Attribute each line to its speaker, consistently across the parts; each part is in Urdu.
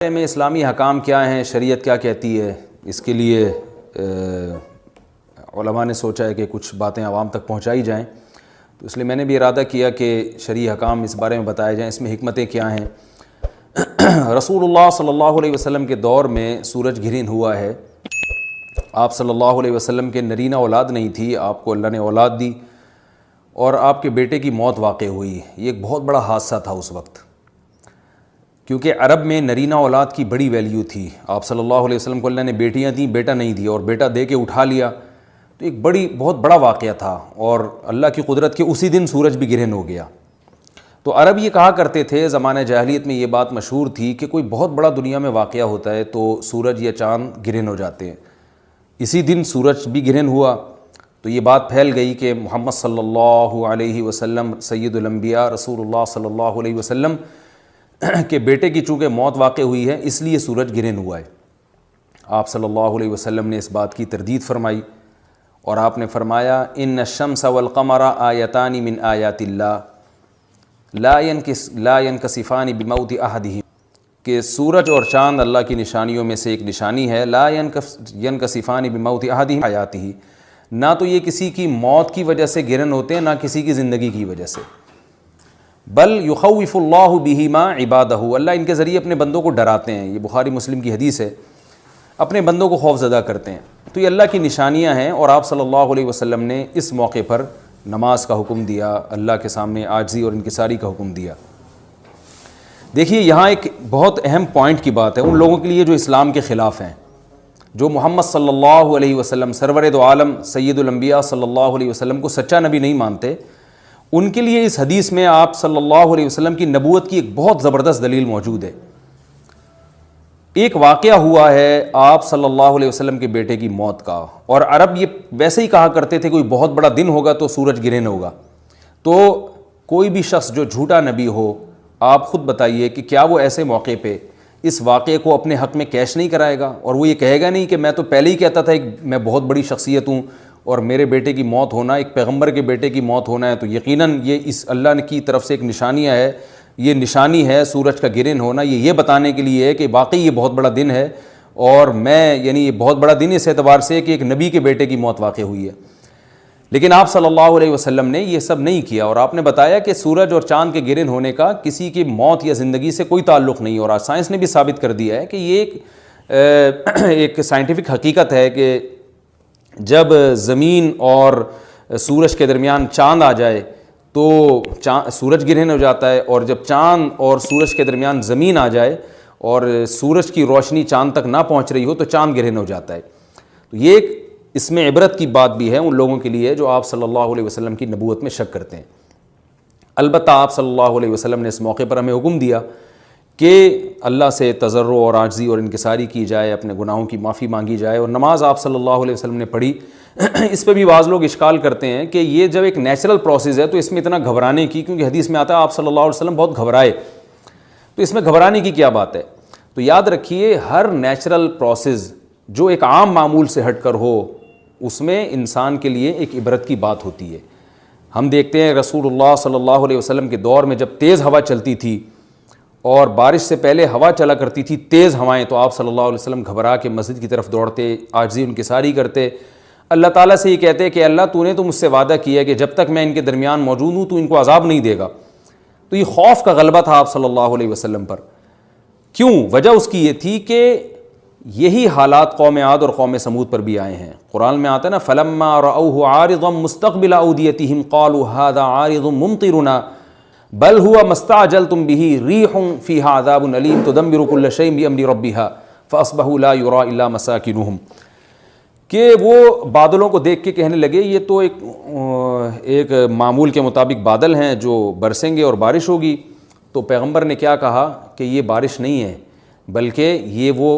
Speaker 1: میں اسلامی حکام کیا ہیں، شریعت کیا کہتی ہے، اس کے لیے علماء نے سوچا ہے کہ کچھ باتیں عوام تک پہنچائی جائیں، تو اس لیے میں نے بھی ارادہ کیا کہ شرعی حکام اس بارے میں بتائے جائیں، اس میں حکمتیں کیا ہیں۔ رسول اللہ صلی اللہ علیہ وسلم کے دور میں سورج گرہن ہوا ہے۔ آپ صلی اللہ علیہ وسلم کے نرینہ اولاد نہیں تھی، آپ کو اللہ نے اولاد دی اور آپ کے بیٹے کی موت واقع ہوئی۔ یہ ایک بہت بڑا حادثہ تھا اس وقت، کیونکہ عرب میں نرینہ اولاد کی بڑی ویلیو تھی۔ آپ صلی اللہ علیہ وسلم کو اللہ نے بیٹیاں دیں، بیٹا نہیں دیا، اور بیٹا دے کے اٹھا لیا، تو ایک بہت بڑا واقعہ تھا، اور اللہ کی قدرت کے اسی دن سورج بھی گرہن ہو گیا۔ تو عرب یہ کہا کرتے تھے، زمانہ جاہلیت میں یہ بات مشہور تھی کہ کوئی بہت بڑا دنیا میں واقعہ ہوتا ہے تو سورج یا چاند گرہن ہو جاتے ہیں۔ اسی دن سورج بھی گرہن ہوا تو یہ بات پھیل گئی کہ محمد صلی اللہ علیہ وسلم سید الانبیاء رسول اللہ صلی اللہ علیہ وسلم کہ بیٹے کی چونکہ موت واقع ہوئی ہے اس لیے سورج گرہن ہوا ہے۔ آپ صلی اللہ علیہ وسلم نے اس بات کی تردید فرمائی، اور آپ نے فرمایا ان الشمس والقمر آیتان من آیات اللہ لا ينکسفان بموت احدہم، کہ سورج اور چاند اللہ کی نشانیوں میں سے ایک نشانی ہے، لا ينکسفان بموت احدہم آیاتہ، نہ تو یہ کسی کی موت کی وجہ سے گرہن ہوتے ہیں، نہ کسی کی زندگی کی وجہ سے، بل یخوف اللہ بہما عبادہ، اللہ ان کے ذریعے اپنے بندوں کو ڈراتے ہیں۔ یہ بخاری مسلم کی حدیث ہے، اپنے بندوں کو خوف زدہ کرتے ہیں۔ تو یہ اللہ کی نشانیاں ہیں، اور آپ صلی اللہ علیہ وسلم نے اس موقع پر نماز کا حکم دیا، اللہ کے سامنے عاجزی اور انکساری کا حکم دیا۔ دیکھیے یہاں ایک بہت اہم پوائنٹ کی بات ہے ان لوگوں کے لیے جو اسلام کے خلاف ہیں، جو محمد صلی اللہ علیہ وسلم سرور دو عالم سید الانبیاء صلی اللہ علیہ وسلم کو سچا نبی نہیں مانتے، ان کے لیے اس حدیث میں آپ صلی اللہ علیہ وسلم کی نبوت کی ایک بہت زبردست دلیل موجود ہے۔ ایک واقعہ ہوا ہے آپ صلی اللہ علیہ وسلم کے بیٹے کی موت کا، اور عرب یہ ویسے ہی کہا کرتے تھے کوئی بہت بڑا دن ہوگا تو سورج گرہن ہوگا۔ تو کوئی بھی شخص جو جھوٹا نبی ہو، آپ خود بتائیے کہ کیا وہ ایسے موقع پہ اس واقعے کو اپنے حق میں کیش نہیں کرائے گا، اور وہ یہ کہے گا نہیں کہ میں تو پہلے ہی کہتا تھا میں بہت بڑی شخصیت ہوں، اور میرے بیٹے کی موت ہونا، ایک پیغمبر کے بیٹے کی موت ہونا ہے تو یقیناً یہ اس اللہ کی طرف سے ایک نشانیاں ہے، یہ نشانی ہے سورج کا گرہن ہونا، یہ بتانے کے لیے ہے کہ واقعی یہ بہت بڑا دن ہے، اور یعنی یہ بہت بڑا دن اس اعتبار سے کہ ایک نبی کے بیٹے کی موت واقع ہوئی ہے۔ لیکن آپ صلی اللہ علیہ وسلم نے یہ سب نہیں کیا، اور آپ نے بتایا کہ سورج اور چاند کے گرہن ہونے کا کسی کی موت یا زندگی سے کوئی تعلق نہیں، اور آج سائنس نے بھی ثابت کر دیا ہے کہ یہ ایک سائنٹیفک حقیقت ہے کہ جب زمین اور سورج کے درمیان چاند آ جائے تو سورج گرہن ہو جاتا ہے، اور جب چاند اور سورج کے درمیان زمین آ جائے اور سورج کی روشنی چاند تک نہ پہنچ رہی ہو تو چاند گرہن ہو جاتا ہے۔ تو یہ ایک اس میں عبرت کی بات بھی ہے ان لوگوں کے لیے جو آپ صلی اللہ علیہ وسلم کی نبوت میں شک کرتے ہیں۔ البتہ آپ صلی اللہ علیہ وسلم نے اس موقع پر ہمیں حکم دیا کہ اللہ سے تضرع اور عاجزی اور انکساری کی جائے، اپنے گناہوں کی معافی مانگی جائے، اور نماز آپ صلی اللہ علیہ وسلم نے پڑھی۔ اس پہ بھی بعض لوگ اشکال کرتے ہیں کہ یہ جب ایک نیچرل پروسیس ہے تو اس میں اتنا گھبرانے کی، کیونکہ حدیث میں آتا ہے آپ صلی اللہ علیہ وسلم بہت گھبرائے، تو اس میں گھبرانے کی کیا بات ہے؟ تو یاد رکھیے ہر نیچرل پروسیس جو ایک عام معمول سے ہٹ کر ہو اس میں انسان کے لیے ایک عبرت کی بات ہوتی ہے۔ ہم دیکھتے ہیں رسول اللہ صلی اللہ علیہ وسلم کے دور میں جب تیز ہوا چلتی تھی اور بارش سے پہلے ہوا چلا کرتی تھی تیز ہوائیں، تو آپ صلی اللہ علیہ وسلم گھبرا کے مسجد کی طرف دوڑتے، عاجزی انکساری کرتے، اللہ تعالیٰ سے یہ کہتے کہ اللہ تو نے تو مجھ سے وعدہ کیا کہ جب تک میں ان کے درمیان موجود ہوں تو ان کو عذاب نہیں دے گا۔ تو یہ خوف کا غلبہ تھا آپ صلی اللہ علیہ وسلم پر۔ کیوں؟ وجہ اس کی یہ تھی کہ یہی حالات قوم عاد اور قوم سمود پر بھی آئے ہیں۔ قرآن میں آتا ہے نا فَلَمَّا رَأَوْهُ عَارِضًا مُسْتَقْبِلَ أَوْدِيَتِهِمْ قَالُوا هَذَا عَارِضٌ مُمْطِرُنَا بَلْ هُوَ مَا اسْتَعْجَلْتُمْ بِهِ رِيحٌ فِيهَا عَذَابٌ أَلِيمٌ تُدَمِّرُ كُلَّ شَيْءٍ بِأَمْرِ رَبِّهَا فَأَصْبَحُوا لَا يُرَىٰ إِلَّا مَسَاكِنُهُمْ، کہ وہ بادلوں کو دیکھ کے کہنے لگے یہ تو ایک معمول کے مطابق بادل ہیں جو برسیں گے اور بارش ہوگی۔ تو پیغمبر نے کیا کہا کہ یہ بارش نہیں ہے بلکہ یہ وہ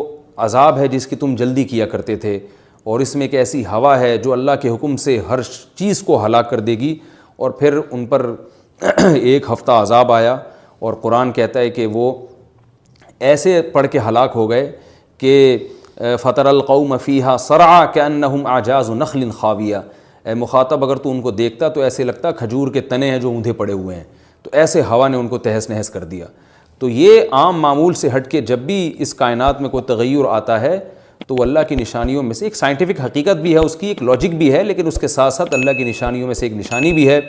Speaker 1: عذاب ہے جس کی تم جلدی کیا کرتے تھے، اور اس میں ایک ایسی ہوا ہے جو اللہ کے حکم سے ہر چیز کو ہلاک کر دے گی۔ اور پھر ان پر ایک ہفتہ عذاب آیا، اور قرآن کہتا ہے کہ وہ ایسے پڑھ کے ہلاک ہو گئے کہ فَتَرَى الْقَوْمَ فِيهَا صَرْعَىٰ كَأَنَّهُمْ أَعْجَازُ نَخْلٍ خَاوِيَةٍ، اے مخاطب اگر تو ان کو دیکھتا تو ایسے لگتا کھجور کے تنے ہیں جو اوندھے پڑے ہوئے ہیں، تو ایسے ہوا نے ان کو تہس نہس کر دیا۔ تو یہ عام معمول سے ہٹ کے جب بھی اس کائنات میں کوئی تغیر آتا ہے تو وہ اللہ کی نشانیوں میں سے ایک سائنٹیفک حقیقت بھی ہے، اس کی ایک لاجک بھی ہے، لیکن اس کے ساتھ ساتھ اللہ کی نشانیوں میں سے ایک نشانی بھی ہے،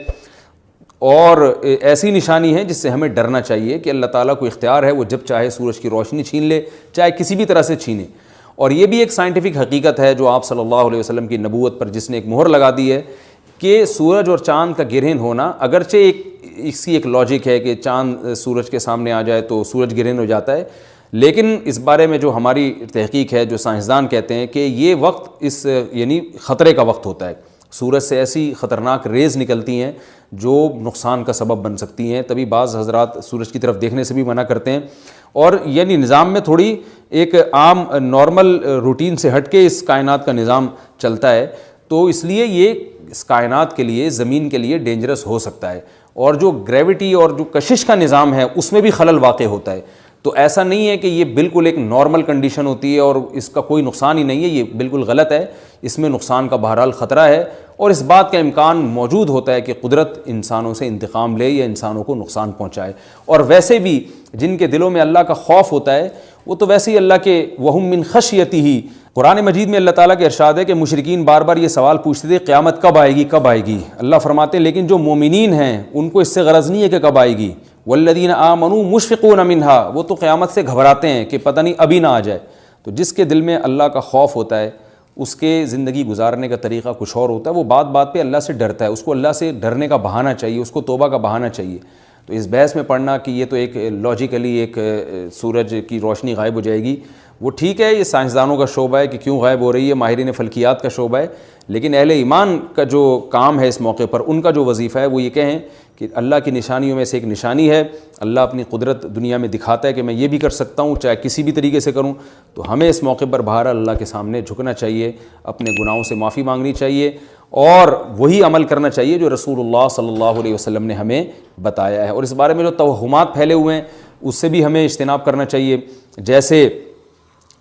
Speaker 1: اور ایسی نشانی ہے جس سے ہمیں ڈرنا چاہیے کہ اللہ تعالیٰ کو اختیار ہے، وہ جب چاہے سورج کی روشنی چھین لے، چاہے کسی بھی طرح سے چھینے۔ اور یہ بھی ایک سائنٹیفک حقیقت ہے جو آپ صلی اللہ علیہ وسلم کی نبوت پر جس نے ایک مہر لگا دی ہے کہ سورج اور چاند کا گرہن ہونا، اگرچہ اس کی ایک لاجک ہے کہ چاند سورج کے سامنے آ جائے تو سورج گرہن ہو جاتا ہے، لیکن اس بارے میں جو ہماری تحقیق ہے، جو سائنسدان کہتے ہیں کہ یہ وقت یعنی خطرے کا وقت ہوتا ہے، سورج سے ایسی خطرناک ریز نکلتی ہیں جو نقصان کا سبب بن سکتی ہیں، تبھی بعض حضرات سورج کی طرف دیکھنے سے بھی منع کرتے ہیں، اور یعنی نظام میں تھوڑی ایک عام نارمل روٹین سے ہٹ کے اس کائنات کا نظام چلتا ہے، تو اس لیے یہ اس کائنات کے لیے، زمین کے لیے ڈینجرس ہو سکتا ہے، اور جو گریوٹی اور جو کشش کا نظام ہے اس میں بھی خلل واقع ہوتا ہے۔ تو ایسا نہیں ہے کہ یہ بالکل ایک نارمل کنڈیشن ہوتی ہے اور اس کا کوئی نقصان ہی نہیں ہے، یہ بالکل غلط ہے، اس میں نقصان کا بہرحال خطرہ ہے، اور اس بات کا امکان موجود ہوتا ہے کہ قدرت انسانوں سے انتقام لے یا انسانوں کو نقصان پہنچائے۔ اور ویسے بھی جن کے دلوں میں اللہ کا خوف ہوتا ہے وہ تو ویسے ہی اللہ کے وہم من خشیتہ، قرآن مجید میں اللہ تعالیٰ کے ارشاد ہے کہ مشرکین بار بار یہ سوال پوچھتے تھے قیامت کب آئے گی کب آئے گی، اللہ فرماتے ہیں لیکن جو مومنین ہیں ان کو اس سے غرض نہیں ہے کہ کب آئے گی، والذین آمنوا مشفقون منہا، وہ تو قیامت سے گھبراتے ہیں کہ پتہ نہیں ابھی نہ آ جائے۔ تو جس کے دل میں اللہ کا خوف ہوتا ہے اس کے زندگی گزارنے کا طریقہ کچھ اور ہوتا ہے، وہ بات بات پہ اللہ سے ڈرتا ہے، اس کو اللہ سے ڈرنے کا بہانہ چاہیے، اس کو توبہ کا بہانہ چاہیے۔ تو اس بحث میں پڑھنا کہ یہ تو ایک لاجیکلی ایک سورج کی روشنی غائب ہو جائے گی، وہ ٹھیک ہے، یہ سائنسدانوں کا شعبہ ہے کہ کیوں غائب ہو رہی ہے، ماہرین فلکیات کا شعبہ ہے، لیکن اہل ایمان کا جو کام ہے اس موقع پر، ان کا جو وظیفہ ہے وہ یہ کہیں کہ اللہ کی نشانیوں میں سے ایک نشانی ہے، اللہ اپنی قدرت دنیا میں دکھاتا ہے کہ میں یہ بھی کر سکتا ہوں چاہے کسی بھی طریقے سے کروں، تو ہمیں اس موقع پر بہرحال اللہ کے سامنے جھکنا چاہیے، اپنے گناہوں سے معافی مانگنی چاہیے، اور وہی عمل کرنا چاہیے جو رسول اللہ صلی اللہ علیہ وسلم نے ہمیں بتایا ہے۔ اور اس بارے میں جو توہمات پھیلے ہوئے ہیں اس سے بھی ہمیں اجتناب کرنا چاہیے، جیسے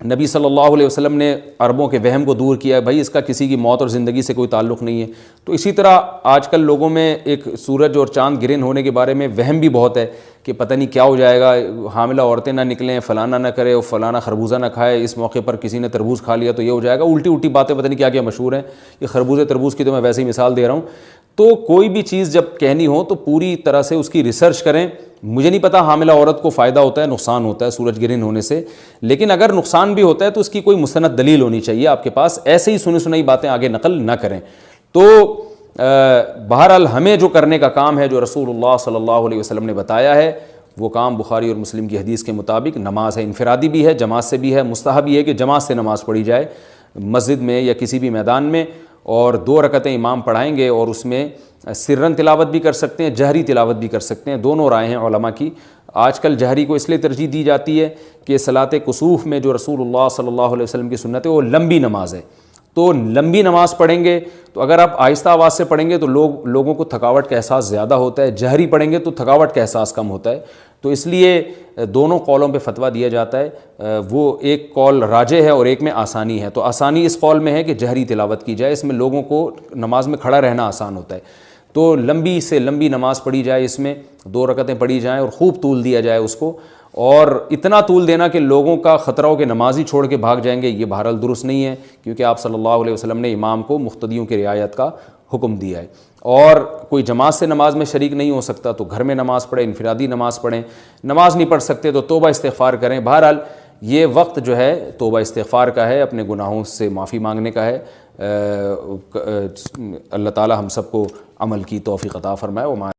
Speaker 1: نبی صلی اللہ علیہ وسلم نے عربوں کے وہم کو دور کیا ہے، بھائی اس کا کسی کی موت اور زندگی سے کوئی تعلق نہیں ہے، تو اسی طرح آج کل لوگوں میں ایک سورج اور چاند گرہن ہونے کے بارے میں وہم بھی بہت ہے کہ پتہ نہیں کیا ہو جائے گا، حاملہ عورتیں نہ نکلیں، فلانا نہ کرے، اور فلانا خربوزہ نہ کھائے، اس موقع پر کسی نے تربوز کھا لیا تو یہ ہو جائے گا، الٹی باتیں پتہ نہیں کیا کیا مشہور ہیں، یہ خربوزے تربوز کی تو میں ویسے ہی مثال دے رہا ہوں۔ تو کوئی بھی چیز جب کہنی ہو تو پوری طرح سے اس کی ریسرچ کریں۔ مجھے نہیں پتا حاملہ عورت کو فائدہ ہوتا ہے نقصان ہوتا ہے سورج گرہن ہونے سے، لیکن اگر نقصان بھی ہوتا ہے تو اس کی کوئی مستند دلیل ہونی چاہیے آپ کے پاس، ایسے ہی سنی باتیں آگے نقل نہ کریں۔ تو بہرحال ہمیں جو کرنے کا کام ہے، جو رسول اللہ صلی اللہ علیہ وسلم نے بتایا ہے، وہ کام بخاری اور مسلم کی حدیث کے مطابق نماز ہے، انفرادی بھی ہے، جماعت سے بھی ہے، مستحب یہ ہے کہ جماعت سے نماز پڑھی جائے مسجد میں یا کسی بھی میدان میں، اور 2 رکعتیں امام پڑھائیں گے، اور اس میں سرن تلاوت بھی کر سکتے ہیں، جہری تلاوت بھی کر سکتے ہیں، دونوں رائے ہیں علماء کی۔ آج کل جہری کو اس لیے ترجیح دی جاتی ہے کہ صلاۃ کسوف میں جو رسول اللہ صلی اللہ علیہ وسلم کی سنت ہے وہ لمبی نماز ہے، تو لمبی نماز پڑھیں گے تو اگر آپ آہستہ آواز سے پڑھیں گے تو لوگوں کو تھکاوٹ کا احساس زیادہ ہوتا ہے، جہری پڑھیں گے تو تھکاوٹ کا احساس کم ہوتا ہے، تو اس لیے دونوں قولوں پہ فتویٰ دیا جاتا ہے، وہ ایک قول راجح ہے اور ایک میں آسانی ہے، تو آسانی اس قول میں ہے کہ جہری تلاوت کی جائے، اس میں لوگوں کو نماز میں کھڑا رہنا آسان ہوتا ہے، تو لمبی سے لمبی نماز پڑھی جائے، اس میں 2 رکعتیں پڑھی جائیں اور خوب طول دیا جائے اس کو، اور اتنا طول دینا کہ لوگوں کا خطرہ ہو کہ نماز ہی چھوڑ کے بھاگ جائیں گے، یہ بہرحال درست نہیں ہے، کیونکہ آپ صلی اللہ علیہ وسلم نے امام کو مقتدیوں کی رعایت کا حکم دیا ہے۔ اور کوئی جماعت سے نماز میں شریک نہیں ہو سکتا تو گھر میں نماز پڑھیں، انفرادی نماز پڑھیں، نماز نہیں پڑھ سکتے تو توبہ استغفار کریں۔ بہرحال یہ وقت جو ہے توبہ استغفار کا ہے، اپنے گناہوں سے معافی مانگنے کا ہے۔ اللہ تعالی ہم سب کو عمل کی توفیق عطا فرمائے۔